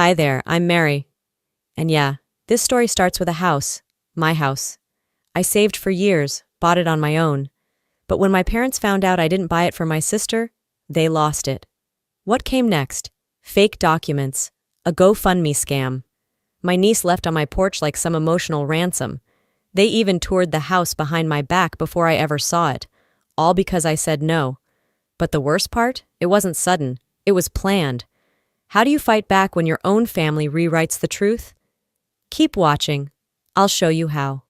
Hi there, I'm Mary. And yeah, this story starts with a house, my house. I saved for years, bought it on my own. But when my parents found out I didn't buy it for my sister, they lost it. What came next? Fake documents, a GoFundMe scam. My niece left on my porch like some emotional ransom. They even toured the house behind my back before I ever saw it, all because I said no. But the worst part? It wasn't sudden. It was planned. How do you fight back when your own family rewrites the truth? Keep watching. I'll show you how.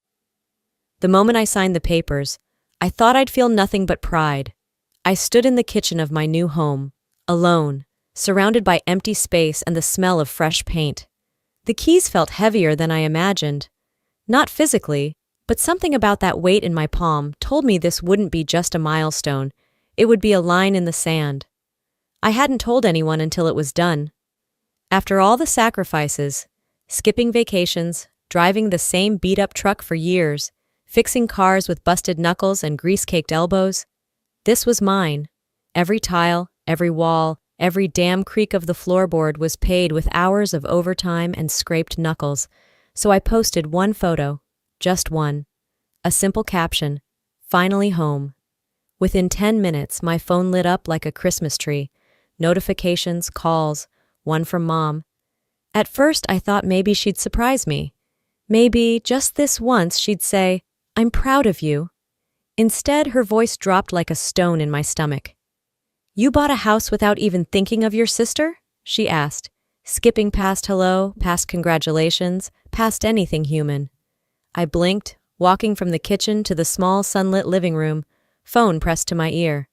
The moment I signed the papers, I thought I'd feel nothing but pride. I stood in the kitchen of my new home, alone, surrounded by empty space and the smell of fresh paint. The keys felt heavier than I imagined. Not physically, but something about that weight in my palm told me this wouldn't be just a milestone. It would be a line in the sand. I hadn't told anyone until it was done. After all the sacrifices, skipping vacations, driving the same beat-up truck for years, fixing cars with busted knuckles and grease-caked elbows, this was mine. Every tile, every wall, every damn creak of the floorboard was paid with hours of overtime and scraped knuckles, so I posted one photo, just one. A simple caption, "Finally home." Within 10 minutes, my phone lit up like a Christmas tree. Notifications, calls, one from Mom. At first, I thought maybe she'd surprise me. Maybe, just this once, she'd say, "I'm proud of you." Instead, her voice dropped like a stone in my stomach. "You bought a house without even thinking of your sister?" she asked, skipping past hello, past congratulations, past anything human. I blinked, walking from the kitchen to the small sunlit living room, phone pressed to my ear.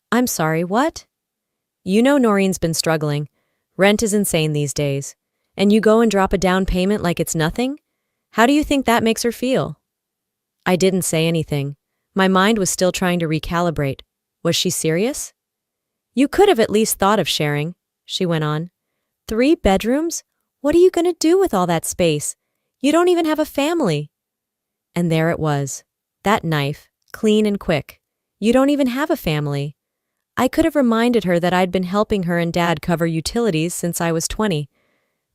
"I'm sorry, what?" "You know Noreen's been struggling. Rent is insane these days. And you go and drop a down payment like it's nothing? How do you think that makes her feel?" I didn't say anything. My mind was still trying to recalibrate. Was she serious? "You could have at least thought of sharing," she went on. 3 bedrooms? What are you going to do with all that space? You don't even have a family." And there it was. That knife, clean and quick. You don't even have a family. I could have reminded her that I'd been helping her and Dad cover utilities since I was 20,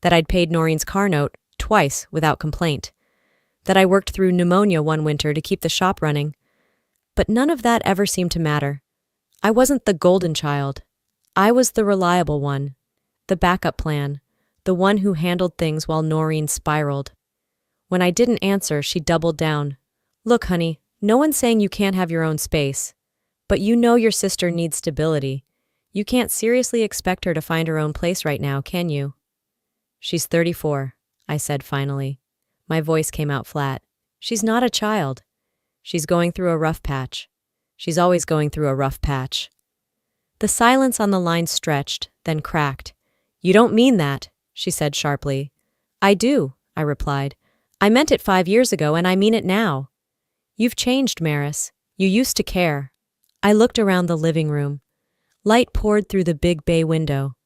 that I'd paid Noreen's car note twice without complaint, that I worked through pneumonia one winter to keep the shop running. But none of that ever seemed to matter. I wasn't the golden child. I was the reliable one, the backup plan, the one who handled things while Noreen spiraled. When I didn't answer, she doubled down. "Look, honey, no one's saying you can't have your own space. But you know your sister needs stability. You can't seriously expect her to find her own place right now, can you?" "She's 34, I said finally. My voice came out flat. "She's not a child. She's going through a rough patch. She's always going through a rough patch." The silence on the line stretched, then cracked. "You don't mean that," she said sharply. "I do," I replied. "I meant it 5 years ago and I mean it now. You've changed, Maris. You used to care." I looked around the living room. Light poured through the big bay window.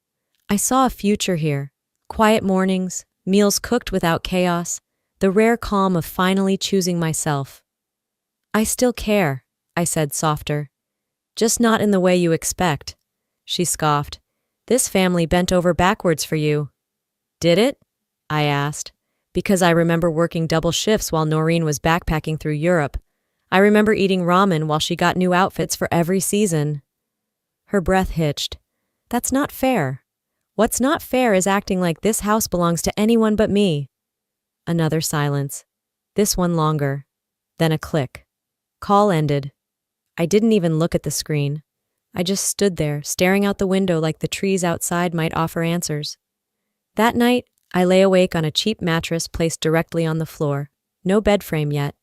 I saw a future here. Quiet mornings, meals cooked without chaos, the rare calm of finally choosing myself. "I still care," I said softer. "Just not in the way you expect." She scoffed. "This family bent over backwards for you." "Did it?" I asked, because I remember working double shifts while Noreen was backpacking through Europe. I remember eating ramen while she got new outfits for every season. Her breath hitched. "That's not fair. What's not fair is acting like this house belongs to anyone but me." Another silence. This one longer. Then a click. Call ended. I didn't even look at the screen. I just stood there, staring out the window like the trees outside might offer answers. That night, I lay awake on a cheap mattress placed directly on the floor. No bed frame yet.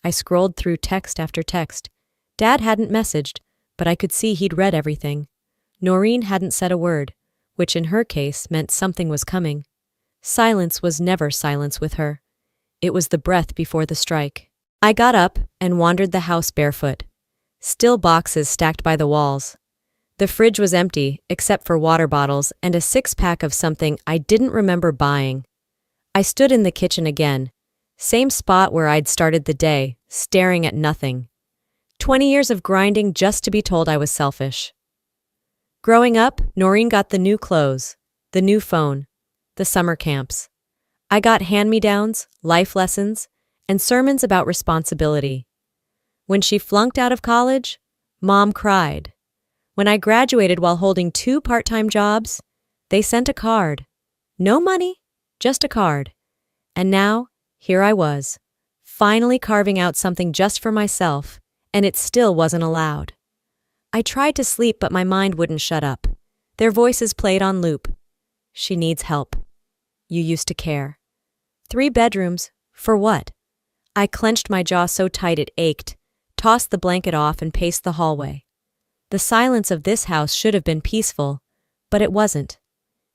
I scrolled through text after text. Dad hadn't messaged, but I could see he'd read everything. Noreen hadn't said a word, which in her case meant something was coming. Silence was never silence with her. It was the breath before the strike. I got up and wandered the house barefoot. Still boxes stacked by the walls. The fridge was empty, except for water bottles and a 6-pack of something I didn't remember buying. I stood in the kitchen again. Same spot where I'd started the day, staring at nothing. 20 years of grinding just to be told I was selfish. Growing up, Noreen got the new clothes, the new phone. The summer camps. I got hand-me-downs, life lessons, and sermons about responsibility. When she flunked out of college, Mom cried. When I graduated while holding 2 part-time jobs, they sent a card. No money, just a card. And now, here I was, finally carving out something just for myself, and it still wasn't allowed. I tried to sleep, but my mind wouldn't shut up. Their voices played on loop. She needs help. You used to care. 3 bedrooms, for what? I clenched my jaw so tight it ached, tossed the blanket off and paced the hallway. The silence of this house should have been peaceful, but it wasn't.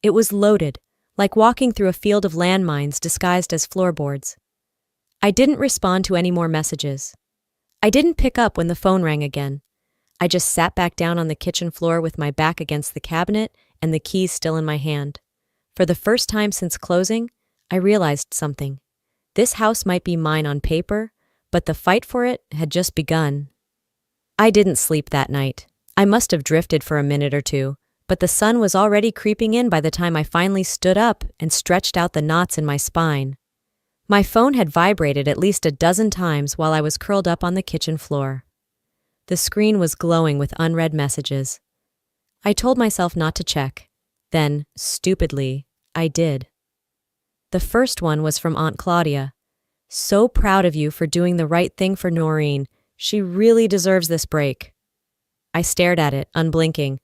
It was loaded, like walking through a field of landmines disguised as floorboards. I didn't respond to any more messages. I didn't pick up when the phone rang again. I just sat back down on the kitchen floor with my back against the cabinet and the keys still in my hand. For the first time since closing, I realized something. This house might be mine on paper, but the fight for it had just begun. I didn't sleep that night. I must have drifted for a minute or two, but the sun was already creeping in by the time I finally stood up and stretched out the knots in my spine. My phone had vibrated at least a dozen times while I was curled up on the kitchen floor. The screen was glowing with unread messages. I told myself not to check. Then, stupidly, I did. The first one was from Aunt Claudia. So proud of you for doing the right thing for Noreen. She really deserves this break. I stared at it, unblinking.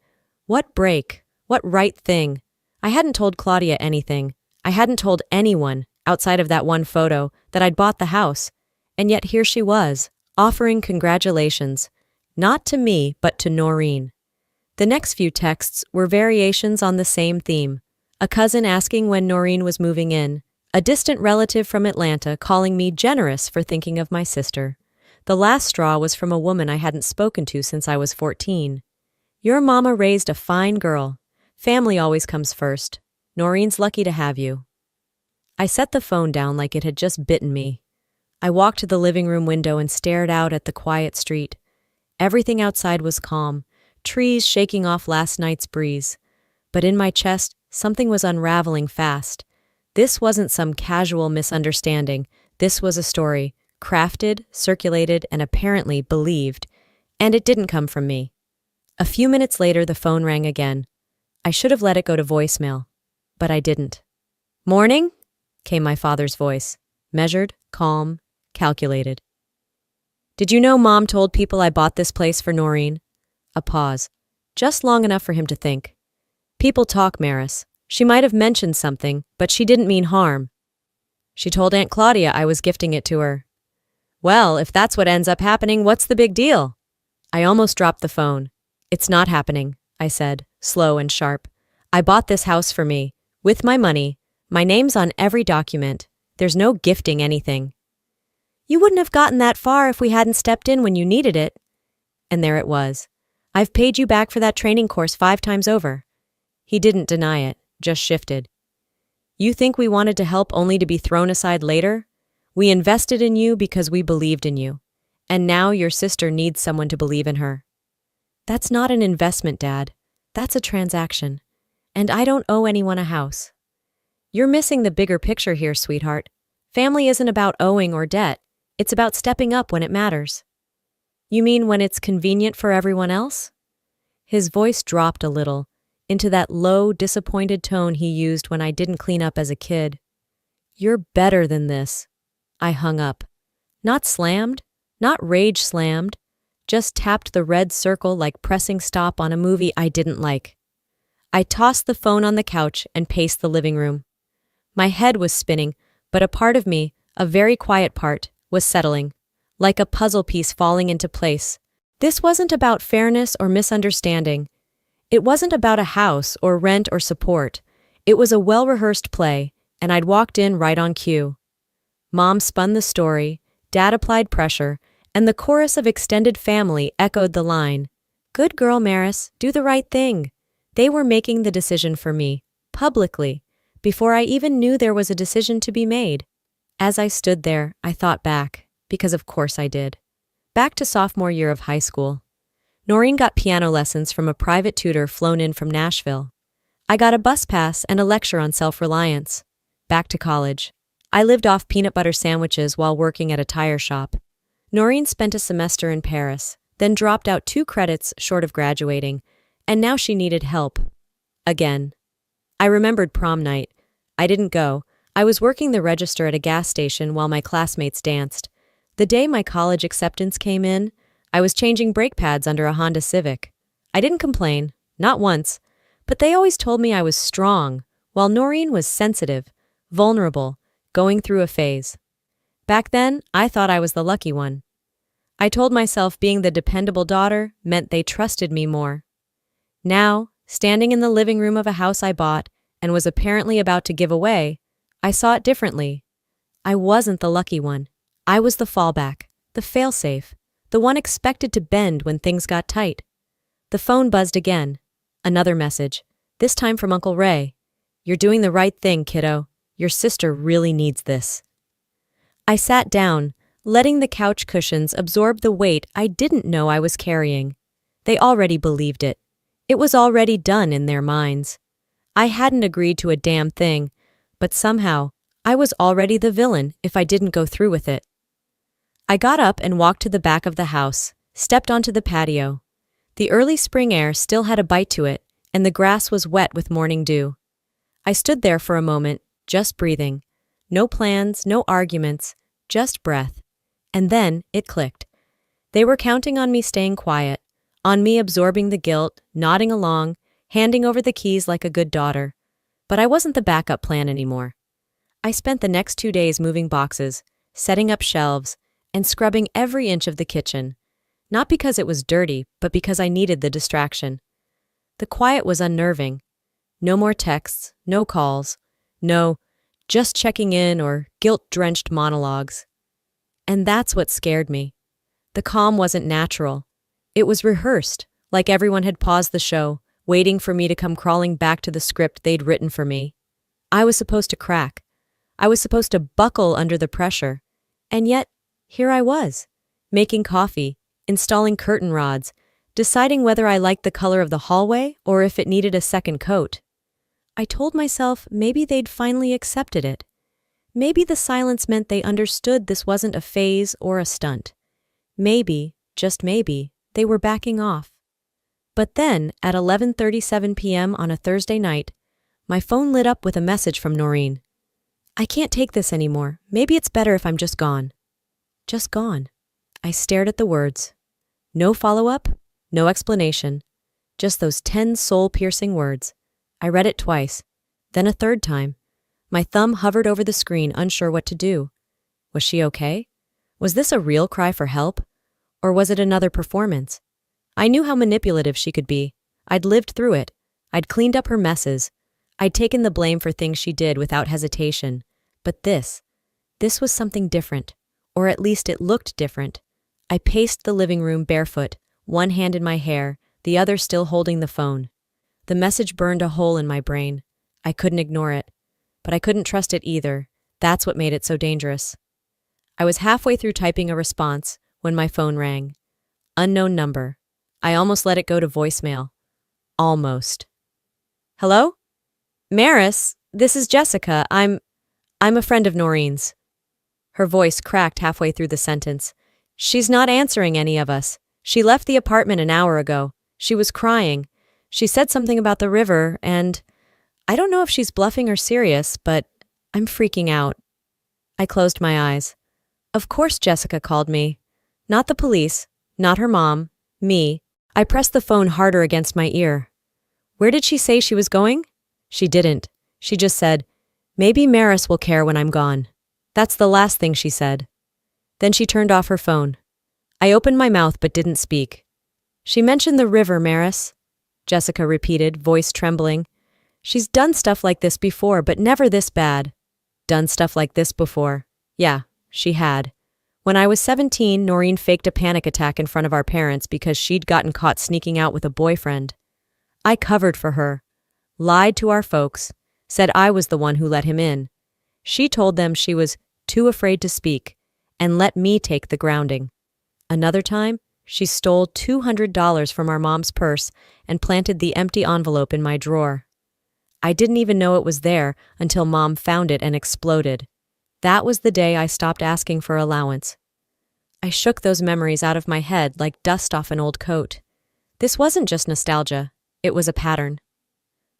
What break? What right thing? I hadn't told Claudia anything. I hadn't told anyone, outside of that one photo, that I'd bought the house. And yet here she was, offering congratulations. Not to me, but to Noreen. The next few texts were variations on the same theme. A cousin asking when Noreen was moving in. A distant relative from Atlanta calling me generous for thinking of my sister. The last straw was from a woman I hadn't spoken to since I was 14. Your mama raised a fine girl. Family always comes first. Noreen's lucky to have you. I set the phone down like it had just bitten me. I walked to the living room window and stared out at the quiet street. Everything outside was calm, trees shaking off last night's breeze. But in my chest, something was unraveling fast. This wasn't some casual misunderstanding. This was a story, crafted, circulated, and apparently believed. And it didn't come from me. A few minutes later, the phone rang again. I should have let it go to voicemail, but I didn't. Morning? Came my father's voice, measured, calm, calculated. Did you know Mom told people I bought this place for Noreen? A pause, just long enough for him to think. People talk, Maris. She might have mentioned something, but she didn't mean harm. She told Aunt Claudia I was gifting it to her. Well, if that's what ends up happening, what's the big deal? I almost dropped the phone. It's not happening, I said, slow and sharp. I bought this house for me, with my money. My name's on every document. There's no gifting anything. You wouldn't have gotten that far if we hadn't stepped in when you needed it. And there it was. I've paid you back for that training course 5 times over. He didn't deny it, just shifted. You think we wanted to help only to be thrown aside later? We invested in you because we believed in you. And now your sister needs someone to believe in her. That's not an investment, Dad. That's a transaction. And I don't owe anyone a house. You're missing the bigger picture here, sweetheart. Family isn't about owing or debt. It's about stepping up when it matters. You mean when it's convenient for everyone else? His voice dropped a little, into that low, disappointed tone he used when I didn't clean up as a kid. You're better than this. I hung up. Not slammed, not rage slammed, just tapped the red circle like pressing stop on a movie I didn't like. I tossed the phone on the couch and paced the living room. My head was spinning, but a part of me, a very quiet part, was settling, like a puzzle piece falling into place. This wasn't about fairness or misunderstanding. It wasn't about a house or rent or support. It was a well-rehearsed play, and I'd walked in right on cue. Mom spun the story, Dad applied pressure, and the chorus of extended family echoed the line, "Good girl, Maris, do the right thing." They were making the decision for me, publicly, before I even knew there was a decision to be made. As I stood there, I thought back, because of course I did. Back to sophomore year of high school. Noreen got piano lessons from a private tutor flown in from Nashville. I got a bus pass and a lecture on self-reliance. Back to college. I lived off peanut butter sandwiches while working at a tire shop. Noreen spent a semester in Paris, then dropped out 2 credits short of graduating, and now she needed help. Again. I remembered prom night. I didn't go. I was working the register at a gas station while my classmates danced. The day my college acceptance came in, I was changing brake pads under a Honda Civic. I didn't complain, not once, but they always told me I was strong, while Noreen was sensitive, vulnerable, going through a phase. Back then, I thought I was the lucky one. I told myself being the dependable daughter meant they trusted me more. Now, standing in the living room of a house I bought and was apparently about to give away, I saw it differently. I wasn't the lucky one. I was the fallback, the failsafe, the one expected to bend when things got tight. The phone buzzed again. Another message, this time from Uncle Ray. "You're doing the right thing, kiddo. Your sister really needs this." I sat down, letting the couch cushions absorb the weight I didn't know I was carrying. They already believed it. It was already done in their minds. I hadn't agreed to a damn thing, but somehow, I was already the villain if I didn't go through with it. I got up and walked to the back of the house, stepped onto the patio. The early spring air still had a bite to it, and the grass was wet with morning dew. I stood there for a moment, just breathing. No plans, no arguments, just breath. And then it clicked. They were counting on me staying quiet, on me absorbing the guilt, nodding along, handing over the keys like a good daughter. But I wasn't the backup plan anymore. I spent the next 2 days moving boxes, setting up shelves, and scrubbing every inch of the kitchen. Not because it was dirty, but because I needed the distraction. The quiet was unnerving. No more texts, no calls, no just checking in or guilt-drenched monologues. And that's what scared me. The calm wasn't natural. It was rehearsed, like everyone had paused the show, waiting for me to come crawling back to the script they'd written for me. I was supposed to crack. I was supposed to buckle under the pressure. And yet, here I was, making coffee, installing curtain rods, deciding whether I liked the color of the hallway or if it needed a second coat. I told myself maybe they'd finally accepted it. Maybe the silence meant they understood this wasn't a phase or a stunt. Maybe, just maybe, they were backing off. But then, at 11:37 p.m. on a Thursday night, my phone lit up with a message from Noreen. "I can't take this anymore. Maybe it's better if I'm just gone." Just gone. I stared at the words. No follow-up, no explanation. Just those 10 soul-piercing words. I read it twice, then a third time. My thumb hovered over the screen, unsure what to do. Was she okay? Was this a real cry for help? Or was it another performance? I knew how manipulative she could be. I'd lived through it. I'd cleaned up her messes. I'd taken the blame for things she did without hesitation. But this was something different. Or at least it looked different. I paced the living room barefoot, one hand in my hair, the other still holding the phone. The message burned a hole in my brain. I couldn't ignore it. But I couldn't trust it either. That's what made it so dangerous. I was halfway through typing a response when my phone rang. Unknown number. I almost let it go to voicemail. Almost. "Hello? Maris, this is Jessica. I'm a friend of Noreen's." Her voice cracked halfway through the sentence. "She's not answering any of us. She left the apartment an hour ago. She was crying. She said something about the river, and I don't know if she's bluffing or serious, but I'm freaking out." I closed my eyes. Of course Jessica called me. Not the police, not her mom, me. I pressed the phone harder against my ear. Where did she say she was going? She didn't. She just said, "Maybe Maris will care when I'm gone." That's the last thing she said. Then she turned off her phone. I opened my mouth but didn't speak. "She mentioned the river, Maris," Jessica repeated, voice trembling. "She's done stuff like this before, but never this bad." Done stuff like this before. Yeah, she had. When I was 17, Noreen faked a panic attack in front of our parents because she'd gotten caught sneaking out with a boyfriend. I covered for her, lied to our folks, said I was the one who let him in. She told them she was too afraid to speak and let me take the grounding. Another time, she stole $200 from our mom's purse and planted the empty envelope in my drawer. I didn't even know it was there until Mom found it and exploded. That was the day I stopped asking for allowance. I shook those memories out of my head like dust off an old coat. This wasn't just nostalgia, it was a pattern.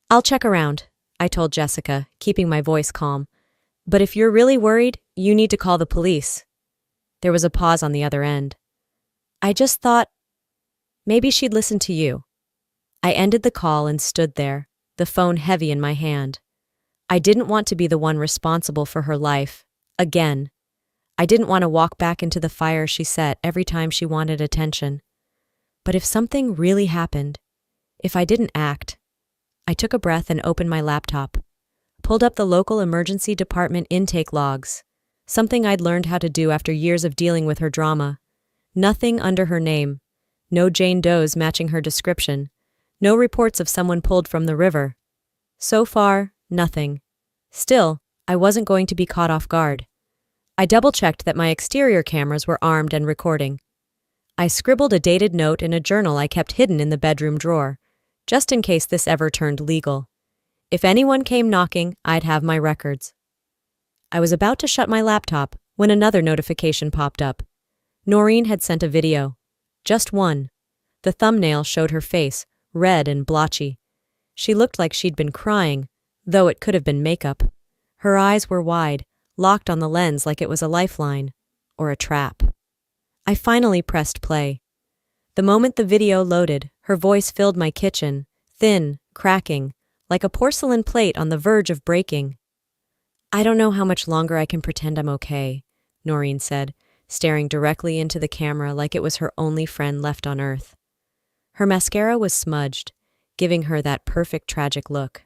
"I'll check around," I told Jessica, keeping my voice calm. "But if you're really worried, you need to call the police." There was a pause on the other end. I just thought, maybe she'd listen to you. I ended the call and stood there, the phone heavy in my hand. I didn't want to be the one responsible for her life, again. I didn't want to walk back into the fire she set every time she wanted attention. But if something really happened, if I didn't act, I took a breath and opened my laptop, pulled up the local emergency department intake logs, something I'd learned how to do after years of dealing with her drama. Nothing under her name, no Jane Does matching her description, no reports of someone pulled from the river. So far, nothing. Still, I wasn't going to be caught off guard. I double-checked that my exterior cameras were armed and recording. I scribbled a dated note in a journal I kept hidden in the bedroom drawer, just in case this ever turned legal. If anyone came knocking, I'd have my records. I was about to shut my laptop when another notification popped up. Noreen had sent a video. Just one. The thumbnail showed her face, red and blotchy. She looked like she'd been crying, though it could have been makeup. Her eyes were wide, locked on the lens like it was a lifeline, or a trap. I finally pressed play. The moment the video loaded, her voice filled my kitchen, thin, cracking, like a porcelain plate on the verge of breaking. "I don't know how much longer I can pretend I'm okay," Noreen said, staring directly into the camera like it was her only friend left on earth. Her mascara was smudged, giving her that perfect tragic look.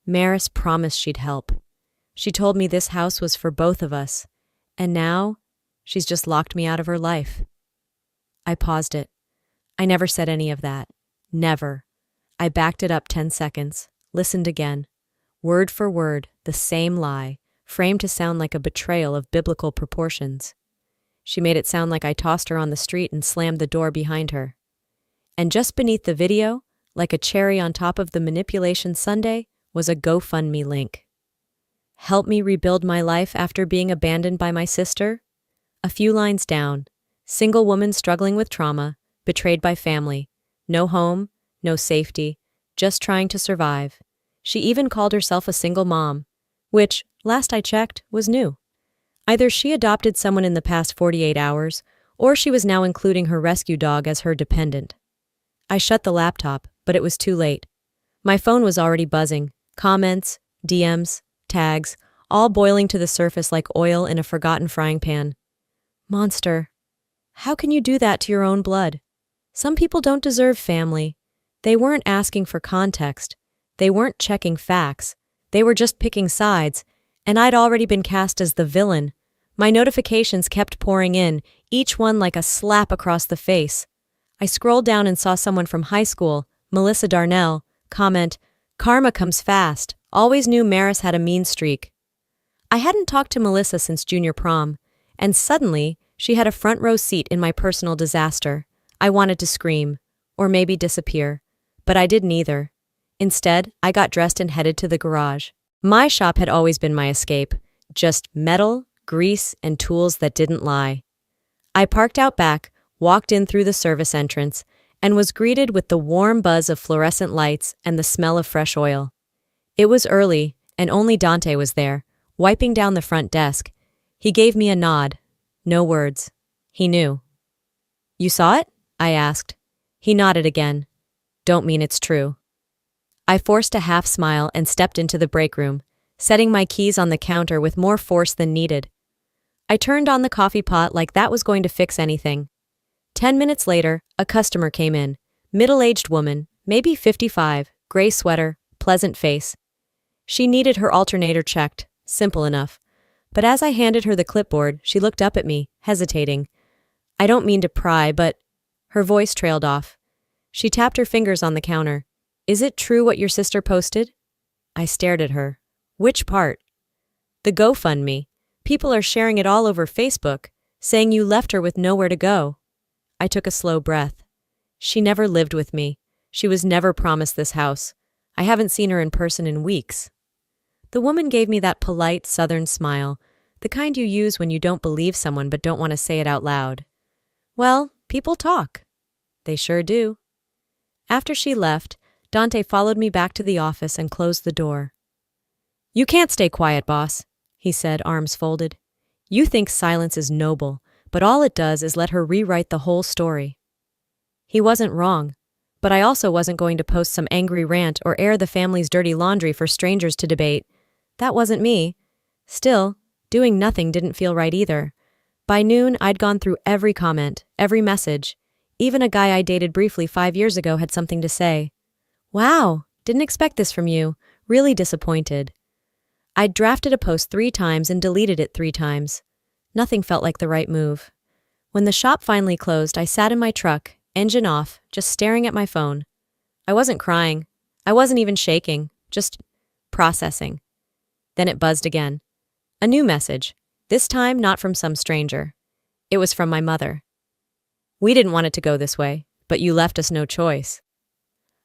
"Maris promised she'd help. She told me this house was for both of us, and now she's just locked me out of her life." I paused it. I never said any of that. Never. I backed it up 10 seconds, listened again. Word for word, the same lie, framed to sound like a betrayal of biblical proportions. She made it sound like I tossed her on the street and slammed the door behind her. And just beneath the video, like a cherry on top of the manipulation sundae, was a GoFundMe link. "Help me rebuild my life after being abandoned by my sister?" A few lines down. Single woman struggling with trauma, betrayed by family. No home, no safety, just trying to survive. She even called herself a single mom, which, last I checked, was new. Either she adopted someone in the past 48 hours, or she was now including her rescue dog as her dependent. I shut the laptop, but it was too late. My phone was already buzzing. Comments, DMs, tags, all boiling to the surface like oil in a forgotten frying pan. "Monster. How can you do that to your own blood? Some people don't deserve family." They weren't asking for context. They weren't checking facts. They were just picking sides, and I'd already been cast as the villain. My notifications kept pouring in, each one like a slap across the face. I scrolled down and saw someone from high school, Melissa Darnell, comment, "Karma comes fast. Always knew Maris had a mean streak." I hadn't talked to Melissa since junior prom, and suddenly she had a front row seat in my personal disaster. I wanted to scream, or maybe disappear, but I did neither. Instead, I got dressed and headed to the garage. My shop had always been my escape, just metal, grease, and tools that didn't lie. I parked out back, walked in through the service entrance, and was greeted with the warm buzz of fluorescent lights and the smell of fresh oil. It was early, and only Dante was there, wiping down the front desk. He gave me a nod. No words. He knew. "You saw it?" I asked. He nodded again. "Don't mean it's true." I forced a half smile and stepped into the break room, setting my keys on the counter with more force than needed. I turned on the coffee pot like that was going to fix anything. 10 minutes later, a customer came in. Middle-aged woman, maybe 55, gray sweater, pleasant face. She needed her alternator checked, simple enough. But as I handed her the clipboard, she looked up at me, hesitating. "I don't mean to pry, but..." Her voice trailed off. She tapped her fingers on the counter. "Is it true what your sister posted?" I stared at her. "Which part?" "The GoFundMe. People are sharing it all over Facebook, saying you left her with nowhere to go." I took a slow breath. She never lived with me. She was never promised this house. I haven't seen her in person in weeks." The woman gave me that polite southern smile, the kind you use when you don't believe someone but don't want to say it out loud. Well, people talk. They sure do. After she left, Dante followed me back to the office and closed the door. "You can't stay quiet, boss," he said, arms folded. "You think silence is noble, but all it does is let her rewrite the whole story." He wasn't wrong, but I also wasn't going to post some angry rant or air the family's dirty laundry for strangers to debate. That wasn't me. Still, doing nothing didn't feel right either. By noon, I'd gone through every comment, every message. Even a guy I dated briefly 5 years ago had something to say. "Wow, didn't expect this from you. Really disappointed." I'd drafted a post 3 times and deleted it 3 times. Nothing felt like the right move. When the shop finally closed, I sat in my truck, engine off, just staring at my phone. I wasn't crying. I wasn't even shaking, just processing. Then it buzzed again. A new message, this time not from some stranger. It was from my mother. "We didn't want it to go this way, but you left us no choice."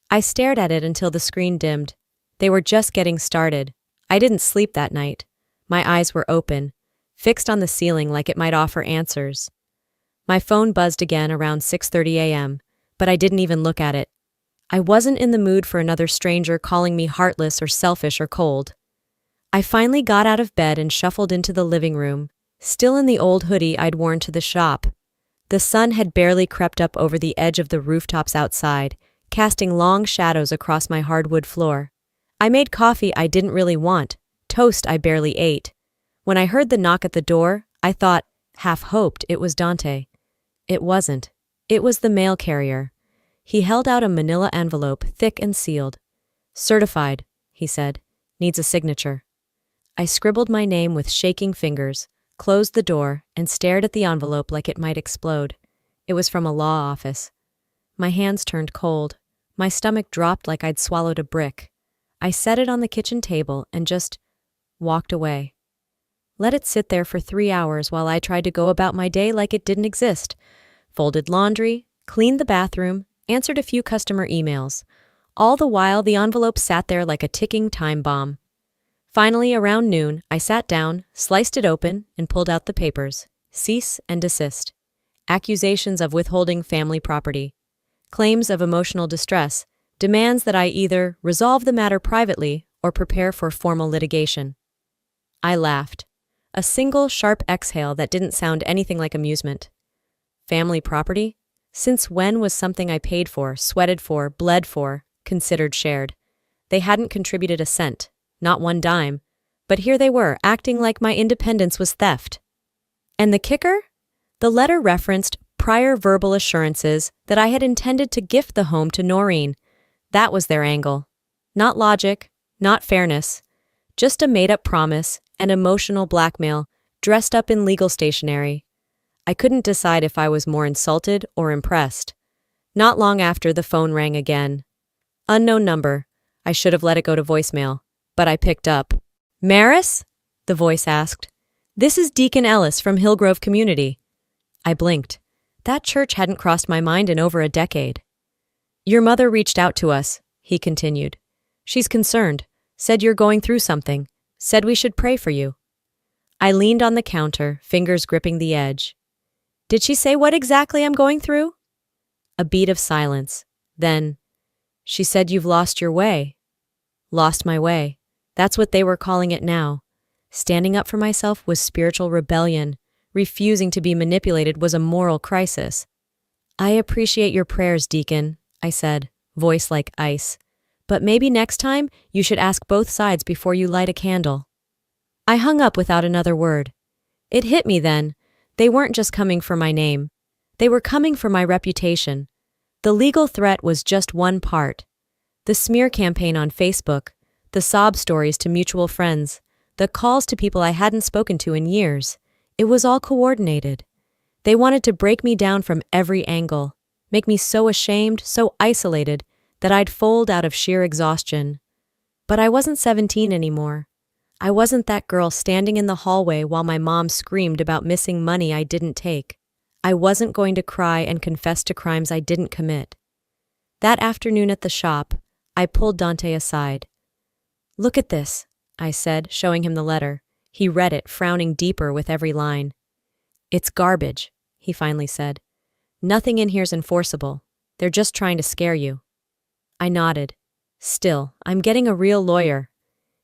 I stared at it until the screen dimmed. They were just getting started. I didn't sleep that night. My eyes were open, fixed on the ceiling like it might offer answers. My phone buzzed again around 6:30 a.m., but I didn't even look at it. I wasn't in the mood for another stranger calling me heartless or selfish or cold. I finally got out of bed and shuffled into the living room, still in the old hoodie I'd worn to the shop. The sun had barely crept up over the edge of the rooftops outside, casting long shadows across my hardwood floor. I made coffee I didn't really want, toast I barely ate. When I heard the knock at the door, I thought, half hoped, it was Dante. It wasn't. It was the mail carrier. He held out a manila envelope, thick and sealed. "Certified," he said. "Needs a signature." I scribbled my name with shaking fingers, closed the door, and stared at the envelope like it might explode. It was from a law office. My hands turned cold. My stomach dropped like I'd swallowed a brick. I set it on the kitchen table and just walked away. Let it sit there for 3 hours while I tried to go about my day like it didn't exist. Folded laundry, cleaned the bathroom, answered a few customer emails. All the while, the envelope sat there like a ticking time bomb. Finally, around noon, I sat down, sliced it open, and pulled out the papers. Cease and desist. Accusations of withholding family property. Claims of emotional distress. Demands that I either resolve the matter privately or prepare for formal litigation. I laughed. A single, sharp exhale that didn't sound anything like amusement. Family property? Since when was something I paid for, sweated for, bled for, considered shared? They hadn't contributed a cent, not 1 dime, but here they were, acting like my independence was theft. And the kicker? The letter referenced prior verbal assurances that I had intended to gift the home to Noreen. That was their angle. Not logic, not fairness, just a made-up promise and emotional blackmail dressed up in legal stationery. I couldn't decide if I was more insulted or impressed. Not long after, the phone rang again. Unknown number. I should have let it go to voicemail, but I picked up. "Maris?" the voice asked. "This is Deacon Ellis from Hillgrove Community." I blinked. That church hadn't crossed my mind in over a decade. "Your mother reached out to us," he continued. "She's concerned, said you're going through something, said we should pray for you." I leaned on the counter, fingers gripping the edge. "Did she say what exactly I'm going through?" A beat of silence. Then, "She said you've lost your way." Lost my way. That's what they were calling it now. Standing up for myself was spiritual rebellion. Refusing to be manipulated was a moral crisis. "I appreciate your prayers, Deacon," I said, voice like ice. "But maybe next time you should ask both sides before you light a candle." I hung up without another word. It hit me then. They weren't just coming for my name. They were coming for my reputation. The legal threat was just one part. The smear campaign on Facebook, the sob stories to mutual friends, the calls to people I hadn't spoken to in years. It was all coordinated. They wanted to break me down from every angle, make me so ashamed, so isolated, that I'd fold out of sheer exhaustion. But I wasn't 17 anymore. I wasn't that girl standing in the hallway while my mom screamed about missing money I didn't take. I wasn't going to cry and confess to crimes I didn't commit. That afternoon at the shop, I pulled Dante aside. "Look at this," I said, showing him the letter. He read it, frowning deeper with every line. "It's garbage," he finally said. "Nothing in here's enforceable. They're just trying to scare you." I nodded. "Still, I'm getting a real lawyer."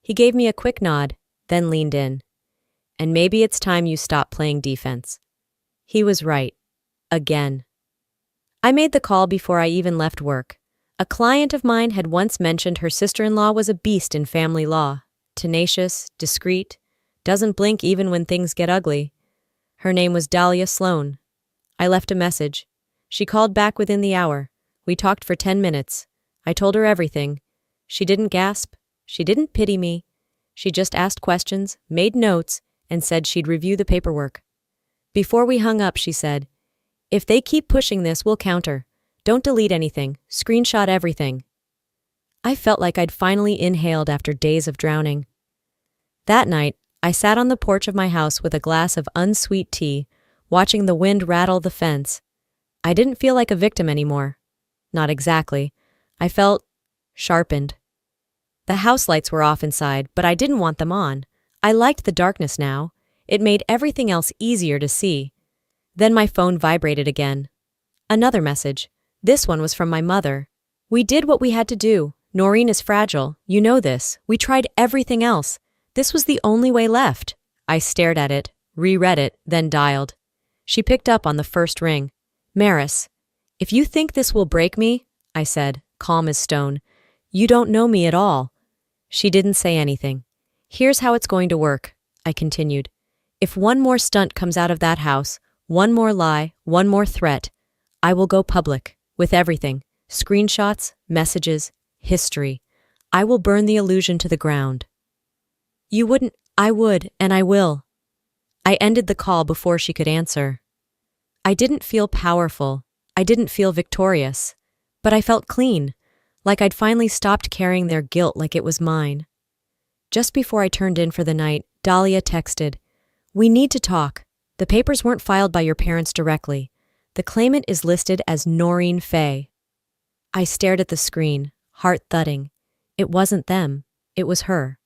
He gave me a quick nod, then leaned in. "And maybe it's time you stop playing defense." He was right. Again. I made the call before I even left work. A client of mine had once mentioned her sister-in-law was a beast in family law. Tenacious, discreet, doesn't blink even when things get ugly. Her name was Dahlia Sloan. I left a message. She called back within the hour. We talked for 10 minutes. I told her everything. She didn't gasp. She didn't pity me. She just asked questions, made notes, and said she'd review the paperwork. Before we hung up, she said, "If they keep pushing this, we'll counter. Don't delete anything. Screenshot everything." I felt like I'd finally inhaled after days of drowning. That night, I sat on the porch of my house with a glass of unsweet tea, watching the wind rattle the fence. I didn't feel like a victim anymore. Not exactly. I felt sharpened. The house lights were off inside, but I didn't want them on. I liked the darkness now. It made everything else easier to see. Then my phone vibrated again. Another message. This one was from my mother. "We did what we had to do. Noreen is fragile. You know this. We tried everything else. This was the only way left." I stared at it, reread it, then dialed. She picked up on the first ring. "Maris, if you think this will break me," I said, calm as stone, "you don't know me at all." She didn't say anything. "Here's how it's going to work," I continued. "If one more stunt comes out of that house, one more lie, one more threat, I will go public, with everything. Screenshots, messages, history. I will burn the illusion to the ground." "You wouldn't." "I would, and I will." I ended the call before she could answer. I didn't feel powerful. I didn't feel victorious. But I felt clean, like I'd finally stopped carrying their guilt like it was mine. Just before I turned in for the night, Dahlia texted, "We need to talk. The papers weren't filed by your parents directly. The claimant is listed as Noreen Fay." I stared at the screen, heart thudding. It wasn't them. It was her.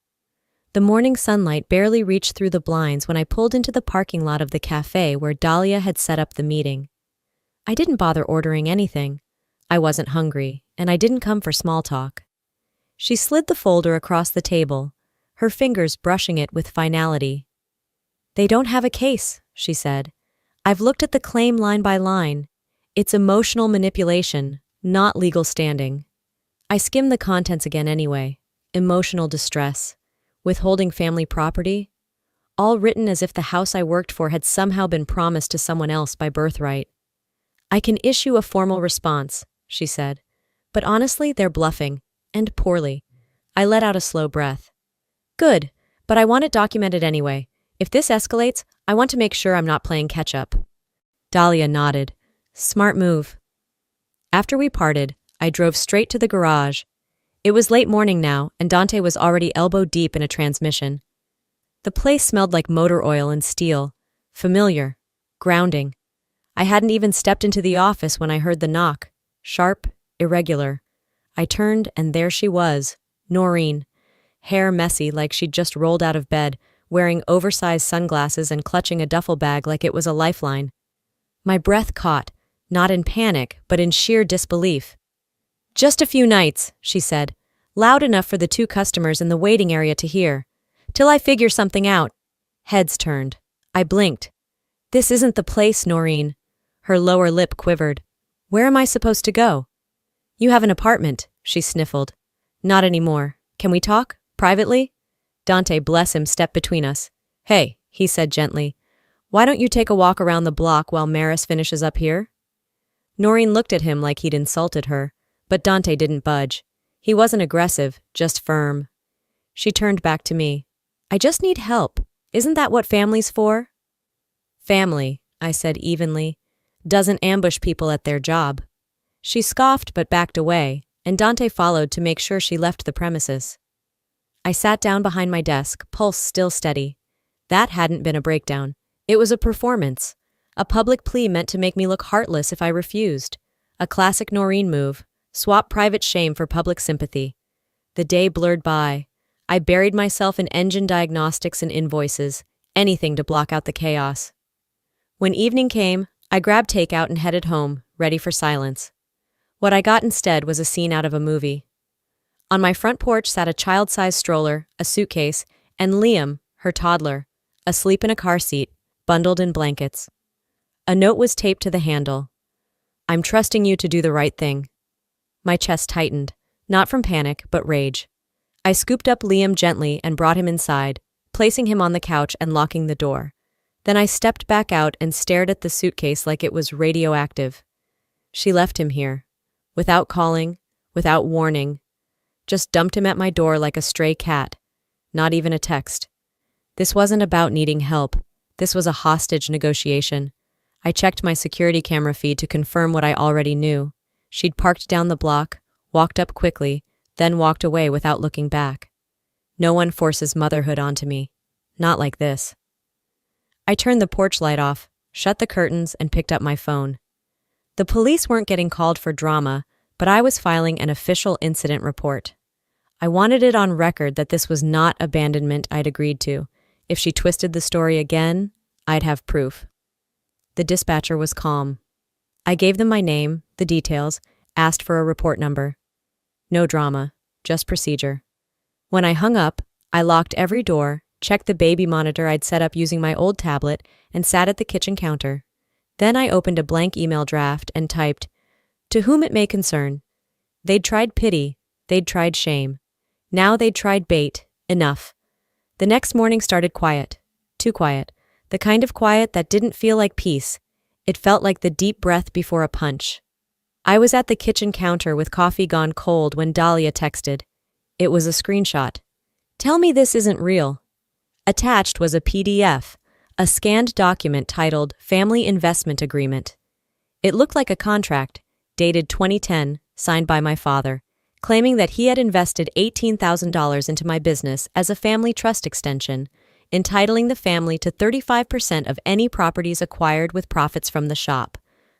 The morning sunlight barely reached through the blinds when I pulled into the parking lot of the cafe where Dahlia had set up the meeting. I didn't bother ordering anything. I wasn't hungry, and I didn't come for small talk. She slid the folder across the table, her fingers brushing it with finality. "They don't have a case," she said. "I've looked at the claim line by line. It's emotional manipulation, not legal standing." I skimmed the contents again anyway. Emotional distress. Withholding family property. All written as if the house I worked for had somehow been promised to someone else by birthright. "I can issue a formal response," she said. "But honestly, they're bluffing. And poorly." I let out a slow breath. "Good, but I want it documented anyway. If this escalates, I want to make sure I'm not playing catch-up." Dahlia nodded. "Smart move." After we parted, I drove straight to the garage. It was late morning now, and Dante was already elbow-deep in a transmission. The place smelled like motor oil and steel. Familiar. Grounding. I hadn't even stepped into the office when I heard the knock. Sharp, irregular. I turned, and there she was, Noreen. Hair messy like she'd just rolled out of bed, wearing oversized sunglasses and clutching a duffel bag like it was a lifeline. My breath caught, not in panic, but in sheer disbelief. "Just a few nights," she said, loud enough for the two customers in the waiting area to hear. "Till I figure something out." Heads turned. I blinked. "This isn't the place, Noreen." Her lower lip quivered. "Where am I supposed to go?" "You have an apartment," she sniffled. "Not anymore. Can we talk? Privately?" Dante, bless him, stepped between us. "Hey," he said gently. "Why don't you take a walk around the block while Maris finishes up here?" Noreen looked at him like he'd insulted her. But Dante didn't budge. He wasn't aggressive, just firm. She turned back to me. "I just need help. Isn't that what family's for?" "Family," I said evenly, "doesn't ambush people at their job." She scoffed but backed away, and Dante followed to make sure she left the premises. I sat down behind my desk, pulse still steady. That hadn't been a breakdown. It was a performance. A public plea meant to make me look heartless if I refused. A classic Noreen move. Swap private shame for public sympathy. The day blurred by. I buried myself in engine diagnostics and invoices, anything to block out the chaos. When evening came, I grabbed takeout and headed home, ready for silence. What I got instead was a scene out of a movie. On my front porch sat a child-sized stroller, a suitcase, and Liam, her toddler, asleep in a car seat, bundled in blankets. A note was taped to the handle. "I'm trusting you to do the right thing." My chest tightened, not from panic, but rage. I scooped up Liam gently and brought him inside, placing him on the couch and locking the door. Then I stepped back out and stared at the suitcase like it was radioactive. She left him here, without calling, without warning, just dumped him at my door like a stray cat. Not even a text. This wasn't about needing help. This was a hostage negotiation. I checked my security camera feed to confirm what I already knew. She'd parked down the block, walked up quickly, then walked away without looking back. No one forces motherhood onto me. Not like this. I turned the porch light off, shut the curtains, and picked up my phone. The police weren't getting called for drama, but I was filing an official incident report. I wanted it on record that this was not abandonment I'd agreed to. If she twisted the story again, I'd have proof. The dispatcher was calm. I gave them my name, the details, asked for a report number. No drama, just procedure. When I hung up, I locked every door, checked the baby monitor I'd set up using my old tablet, and sat at the kitchen counter. Then I opened a blank email draft and typed, "To whom it may concern." They'd tried pity, they'd tried shame. Now they'd tried bait. Enough. The next morning started quiet. Too quiet. The kind of quiet that didn't feel like peace. It felt like the deep breath before a punch. I was at the kitchen counter with coffee gone cold when Dahlia texted. It was a screenshot. "Tell me this isn't real." Attached was a PDF, a scanned document titled Family Investment Agreement. It looked like a contract, dated 2010, signed by my father, claiming that he had invested $18,000 into my business as a family trust extension, entitling the family to 35% of any properties acquired with profits from the shop.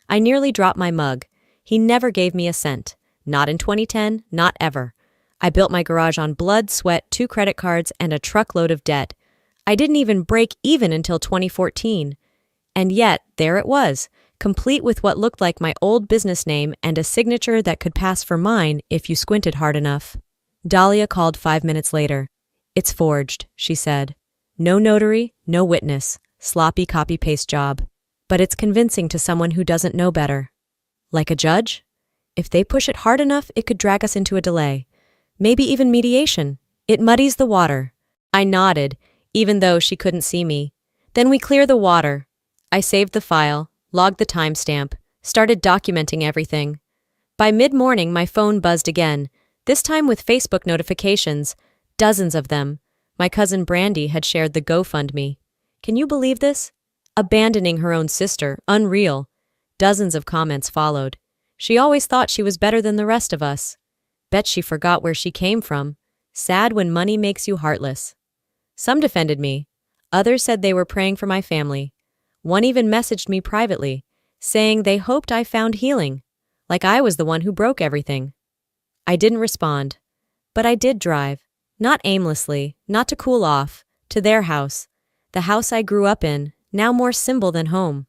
I nearly dropped my mug. He never gave me a cent. Not in 2010, not ever. I built my garage on blood, sweat, 2 credit cards, and a truckload of debt. I didn't even break even until 2014. And yet, there it was, complete with what looked like my old business name and a signature that could pass for mine if you squinted hard enough. Dahlia called 5 minutes later. "It's forged," she said. "No notary, no witness, sloppy copy-paste job. But it's convincing to someone who doesn't know better." Like a judge? If they push it hard enough, it could drag us into a delay. Maybe even mediation. It muddies the water. I nodded, even though she couldn't see me. Then we clear the water. I saved the file, logged the timestamp, started documenting everything. By mid-morning, my phone buzzed again, this time with Facebook notifications, dozens of them. My cousin Brandy had shared the GoFundMe. Can you believe this? Abandoning her own sister, unreal. Dozens of comments followed. She always thought she was better than the rest of us. Bet she forgot where she came from. Sad when money makes you heartless. Some defended me. Others said they were praying for my family. One even messaged me privately, saying they hoped I found healing, like I was the one who broke everything. I didn't respond, but I did drive, not aimlessly, not to cool off, to their house, the house I grew up in, now more symbol than home.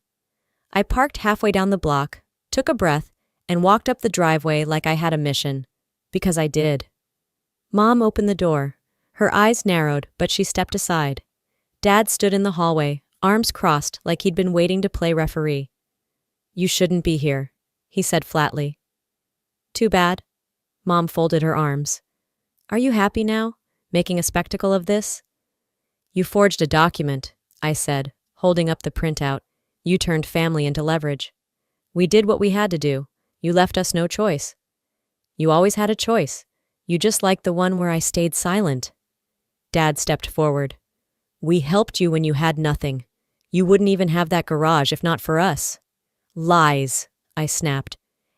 I parked halfway down the block, took a breath, and walked up the driveway like I had a mission, because I did. Mom opened the door. Her eyes narrowed, but she stepped aside. Dad stood in the hallway, arms crossed like he'd been waiting to play referee. "You shouldn't be here," he said flatly. "Too bad." Mom folded her arms. "Are you happy now, making a spectacle of this?" "You forged a document," I said, holding up the printout. "You turned family into leverage. We did what we had to do. You left us no choice." "You always had a choice. You just liked the one where I stayed silent." Dad stepped forward. "We helped you when you had nothing. You wouldn't even have that garage if not for us." "Lies," I snapped.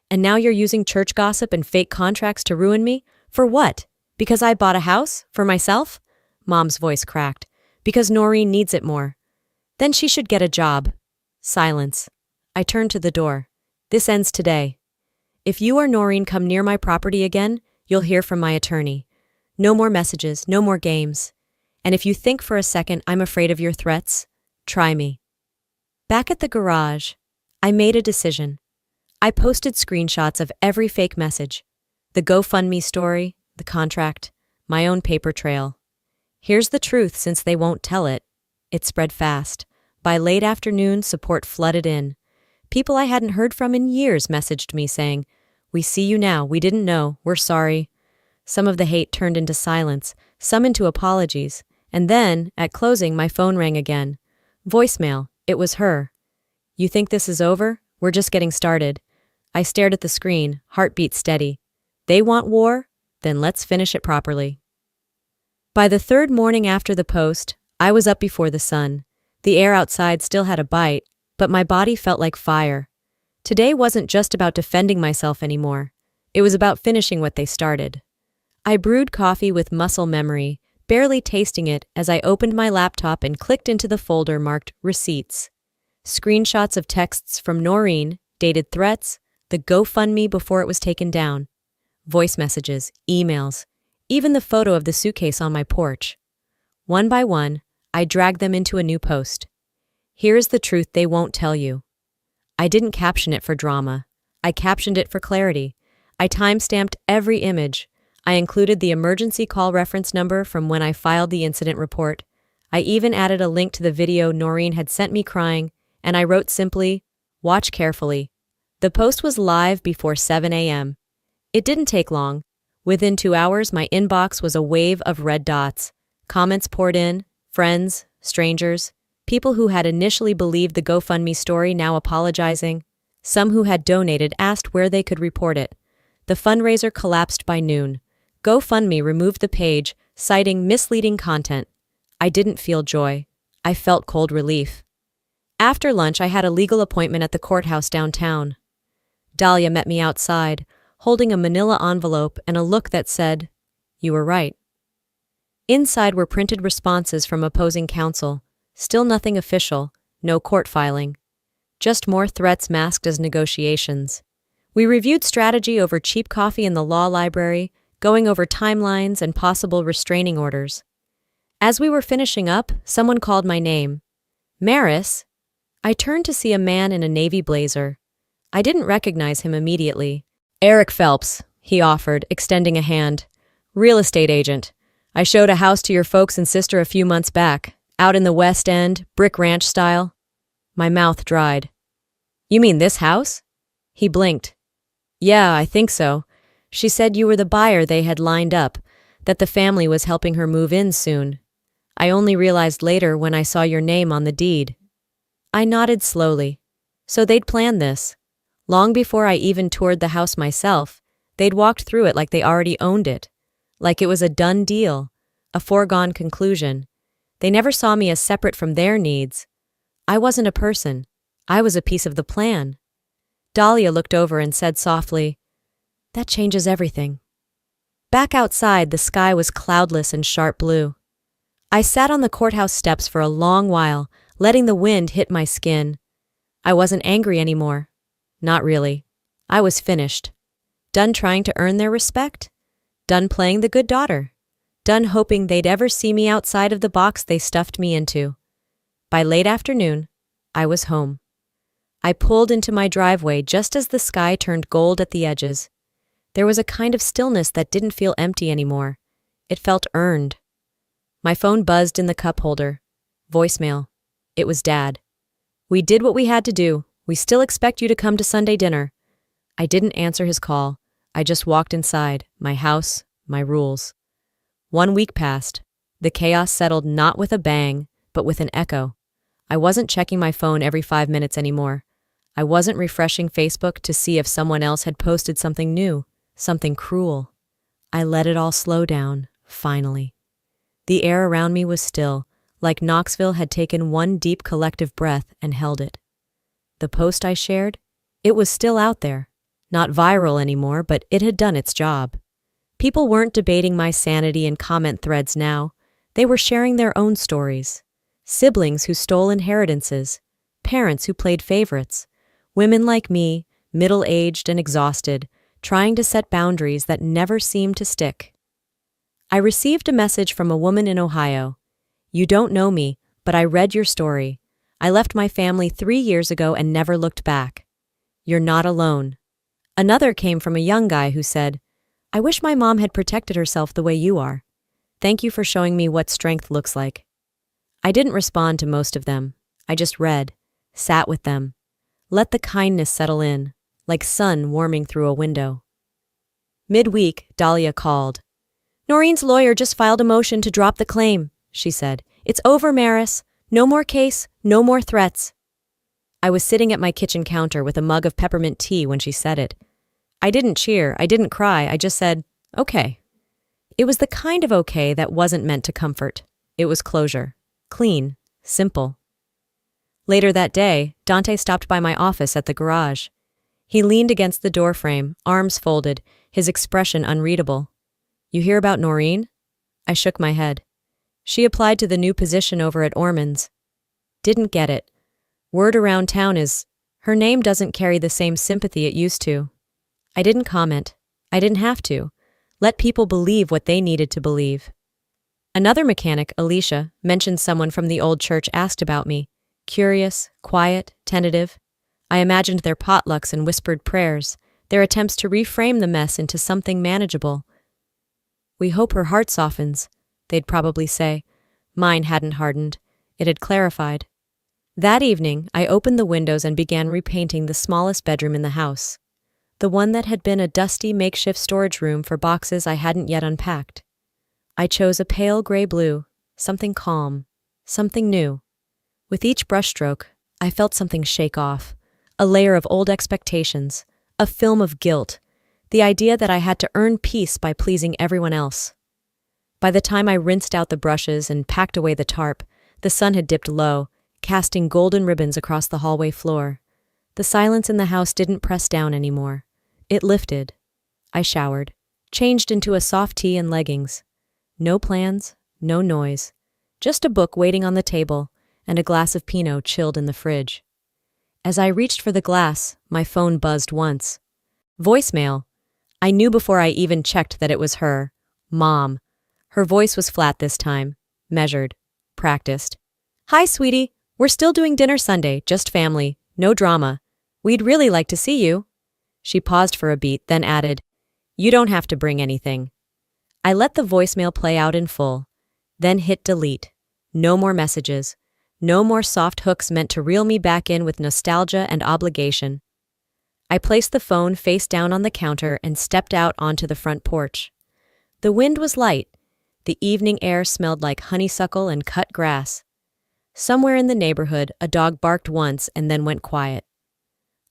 "And now you're using church gossip and fake contracts to ruin me? For what? Because I bought a house? For myself?" Mom's voice cracked. "Because Noreen needs it more. Then she should get a job." Silence. I turned to the door. "This ends today." If you or Noreen come near my property again, you'll hear from my attorney. No more messages, no more games. And if you think for a second I'm afraid of your threats, try me. Back at the garage, I made a decision. I posted screenshots of every fake message. The GoFundMe story, the contract, my own paper trail. Here's the truth, since they won't tell it. It spread fast. By late afternoon, support flooded in. People I hadn't heard from in years messaged me saying, "We see you now, we didn't know, we're sorry." Some of the hate turned into silence, some into apologies, and then, at closing, my phone rang again. Voicemail. It was her. "You think this is over? We're just getting started." I stared at the screen, heartbeat steady. They want war? Then let's finish it properly. By the third morning after the post, I was up before the sun. The air outside still had a bite, but my body felt like fire. Today wasn't just about defending myself anymore. It was about finishing what they started. I brewed coffee with muscle memory, barely tasting it as I opened my laptop and clicked into the folder marked Receipts. Screenshots of texts from Noreen, dated threats, the GoFundMe before it was taken down, voice messages, emails, even the photo of the suitcase on my porch. One by one, I dragged them into a new post. Here's the truth they won't tell you. I didn't caption it for drama. I captioned it for clarity. I time-stamped every image. I included the emergency call reference number from when I filed the incident report. I even added a link to the video Noreen had sent me crying, and I wrote simply, "Watch carefully." The post was live before 7 a.m. It didn't take long. Within 2 hours, my inbox was a wave of red dots. Comments poured in, friends, strangers, people who had initially believed the GoFundMe story now apologizing. Some who had donated asked where they could report it. The fundraiser collapsed by noon. GoFundMe removed the page, citing misleading content. I didn't feel joy. I felt cold relief. After lunch, I had a legal appointment at the courthouse downtown. Dahlia met me outside, holding a manila envelope and a look that said, "You were right." Inside were printed responses from opposing counsel. Still nothing official, no court filing. Just more threats masked as negotiations. We reviewed strategy over cheap coffee in the law library, going over timelines and possible restraining orders. As we were finishing up, someone called my name. "Maris?" I turned to see a man in a navy blazer. I didn't recognize him immediately. "Eric Phelps," he offered, extending a hand. "Real estate agent. I showed a house to your folks and sister a few months back, out in the West End, brick ranch style." My mouth dried. "You mean this house?" He blinked. "Yeah, I think so. She said you were the buyer they had lined up, that the family was helping her move in soon. I only realized later when I saw your name on the deed." I nodded slowly. So they'd planned this. Long before I even toured the house myself, they'd walked through it like they already owned it. Like it was a done deal, a foregone conclusion. They never saw me as separate from their needs. I wasn't a person. I was a piece of the plan. Dahlia looked over and said softly, "That changes everything." Back outside, the sky was cloudless and sharp blue. I sat on the courthouse steps for a long while, letting the wind hit my skin. I wasn't angry anymore. Not really. I was finished. Done trying to earn their respect. Done playing the good daughter. Done hoping they'd ever see me outside of the box they stuffed me into. By late afternoon, I was home. I pulled into my driveway just as the sky turned gold at the edges. There was a kind of stillness that didn't feel empty anymore. It felt earned. My phone buzzed in the cup holder. Voicemail. It was Dad. "We did what we had to do. We still expect you to come to Sunday dinner." I didn't answer his call. I just walked inside, my house, my rules. 1 week passed. The chaos settled not with a bang, but with an echo. I wasn't checking my phone every 5 minutes anymore. I wasn't refreshing Facebook to see if someone else had posted something new, something cruel. I let it all slow down, finally. The air around me was still, like Knoxville had taken one deep collective breath and held it. The post I shared? It was still out there. Not viral anymore, but it had done its job. People weren't debating my sanity in comment threads now. They were sharing their own stories. Siblings who stole inheritances. Parents who played favorites. Women like me, middle-aged and exhausted, trying to set boundaries that never seemed to stick. I received a message from a woman in Ohio. "You don't know me, but I read your story. I left my family 3 years ago and never looked back. You're not alone." Another came from a young guy who said, "I wish my mom had protected herself the way you are. Thank you for showing me what strength looks like." I didn't respond to most of them. I just read, sat with them, let the kindness settle in, like sun warming through a window. Midweek, Dahlia called. "Noreen's lawyer just filed a motion to drop the claim," she said. "It's over, Maris. No more case, no more threats." I was sitting at my kitchen counter with a mug of peppermint tea when she said it. I didn't cheer, I didn't cry, I just said, "Okay." It was the kind of okay that wasn't meant to comfort. It was closure. Clean. Simple. Later that day, Dante stopped by my office at the garage. He leaned against the doorframe, arms folded, his expression unreadable. "You hear about Noreen?" I shook my head. "She applied to the new position over at Ormond's." "Didn't get it. Word around town is, her name doesn't carry the same sympathy it used to." I didn't comment. I didn't have to. Let people believe what they needed to believe. Another mechanic, Alicia, mentioned someone from the old church asked about me. Curious, quiet, tentative. I imagined their potlucks and whispered prayers, their attempts to reframe the mess into something manageable. "We hope her heart softens," they'd probably say. Mine hadn't hardened. It had clarified. That evening, I opened the windows and began repainting the smallest bedroom in the house. The one that had been a dusty makeshift storage room for boxes I hadn't yet unpacked. I chose a pale gray blue, something calm, something new. With each brushstroke, I felt something shake off, a layer of old expectations, a film of guilt, the idea that I had to earn peace by pleasing everyone else. By the time I rinsed out the brushes and packed away the tarp, the sun had dipped low, casting golden ribbons across the hallway floor. The silence in the house didn't press down anymore. It lifted. I showered, changed into a soft tee and leggings. No plans, no noise. Just a book waiting on the table and a glass of Pinot chilled in the fridge. As I reached for the glass, my phone buzzed once. Voicemail. I knew before I even checked that it was her. Mom. Her voice was flat this time, measured, practiced. "Hi, sweetie. We're still doing dinner Sunday, just family, no drama. We'd really like to see you." She paused for a beat, then added, "You don't have to bring anything." I let the voicemail play out in full, then hit delete. No more messages. No more soft hooks meant to reel me back in with nostalgia and obligation. I placed the phone face down on the counter and stepped out onto the front porch. The wind was light. The evening air smelled like honeysuckle and cut grass. Somewhere in the neighborhood, a dog barked once and then went quiet.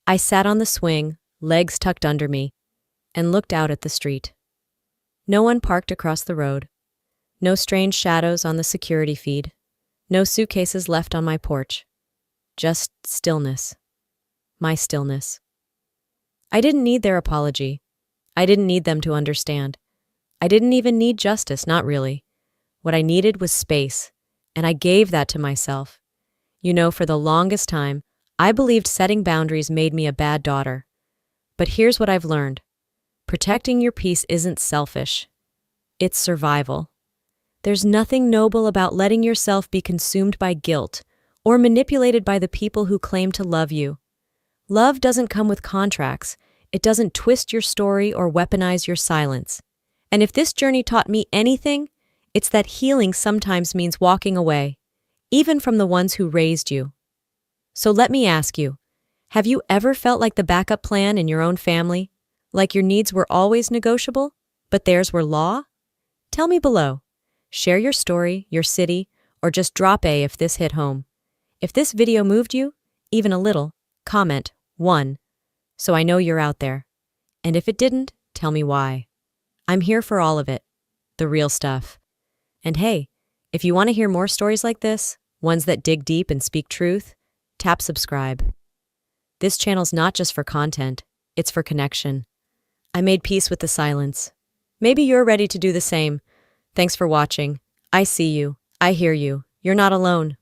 I sat on the swing, legs tucked under me, and looked out at the street. No one parked across the road. No strange shadows on the security feed. No suitcases left on my porch. Just stillness. My stillness. I didn't need their apology. I didn't need them to understand. I didn't even need justice, not really. What I needed was space, and I gave that to myself. You know, for the longest time, I believed setting boundaries made me a bad daughter. But here's what I've learned. Protecting your peace isn't selfish. It's survival. There's nothing noble about letting yourself be consumed by guilt or manipulated by the people who claim to love you. Love doesn't come with contracts. It doesn't twist your story or weaponize your silence. And if this journey taught me anything, it's that healing sometimes means walking away, even from the ones who raised you. So let me ask you, have you ever felt like the backup plan in your own family? Like your needs were always negotiable, but theirs were law? Tell me below. Share your story, your city, or just drop A if this hit home. If this video moved you, even a little, comment 1, so I know you're out there. And if it didn't, tell me why. I'm here for all of it, the real stuff. And hey, if you want to hear more stories like this, ones that dig deep and speak truth, tap subscribe. This channel's not just for content, it's for connection. I made peace with the silence. Maybe you're ready to do the same. Thanks for watching. I see you. I hear you. You're not alone.